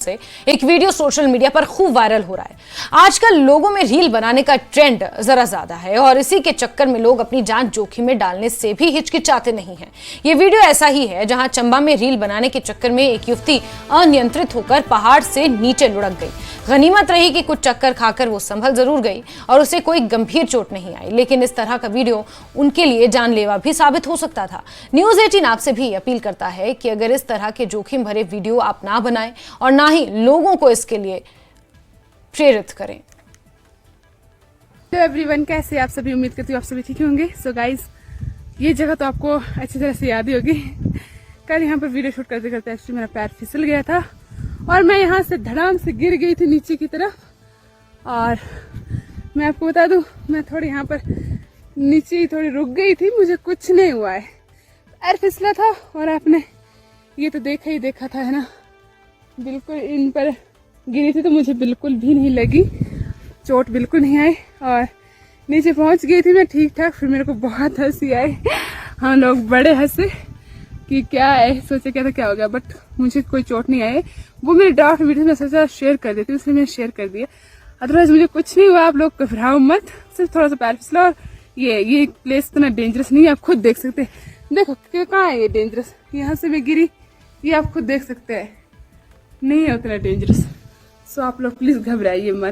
से एक video social media पर खूब वायरल हो रहा है। आजकल लोगों में रील बनाने का ट्रेंड जरा ज्यादा है और इसी के चक्कर में लोग अपनी जान जोखिम में डालने से भी हिचकिचाते नहीं हैं। ये वीडियो ऐसा ही है जहां चंबा में रील बनाने के चक्कर में एक युवती अनियंत्रित होकर पहाड़ से नीचे लुढ़क गई। गनीमत रही कि कुछ चक्कर खाकर वो संभल जरूर गई और उसे कोई गंभीर चोट नहीं आई, लेकिन इस तरह का वीडियो उनके लिए जानलेवा भी साबित हो सकता था। न्यूज़ 18 आपसे भी अपील करता है कि अगर इस तरह के जोखिम भरे वीडियो आप ना बनाएं और ना ही लोगों को इसके लिए प्रेरित करें। तो एवरीवन, कैसे आप सभी? उम्मीद करती हूँ आप सभी ठीक होंगे। सो गाइस, ये जगह तो आपको अच्छी तरह से याद ही होगी। कल यहाँ पर वीडियो शूट करते करते एक्चुअली मेरा पैर फिसल गया था और मैं यहाँ से धड़ाम से गिर गई थी नीचे की तरफ। और मैं आपको बता दूं, मैं थोड़ी यहाँ पर नीचे ही थोड़ी रुक गई थी, मुझे कुछ नहीं हुआ है। पैर फिसला था और आपने ये तो देखा ही देखा था, है ना। बिल्कुल इन पर गिरी थी तो मुझे बिल्कुल भी नहीं लगी, चोट बिल्कुल नहीं आई और नीचे पहुंच गई थी मैं ठीक ठाक। फिर मेरे को बहुत हंसी आई, हम लोग बड़े हंसे कि क्या है, सोचे क्या था क्या हो गया, बट मुझे कोई चोट नहीं आई। वो मेरे डाउट वीडियो में सोचा शेयर कर देती, इसलिए मैंने शेयर कर दिया। अदरवाइज मुझे कुछ नहीं हुआ, आप लोग घबराओ मत, सिर्फ थोड़ा सा पैर फिसला। और ये प्लेस इतना डेंजरस नहीं है, आप खुद देख सकते हैं। देखो कहाँ है ये डेंजरस, यहाँ से मैं गिरी, ये आप खुद देख सकते हैं, नहीं है उतना डेंजरस। सो आप लोग प्लीज घबराइए मत।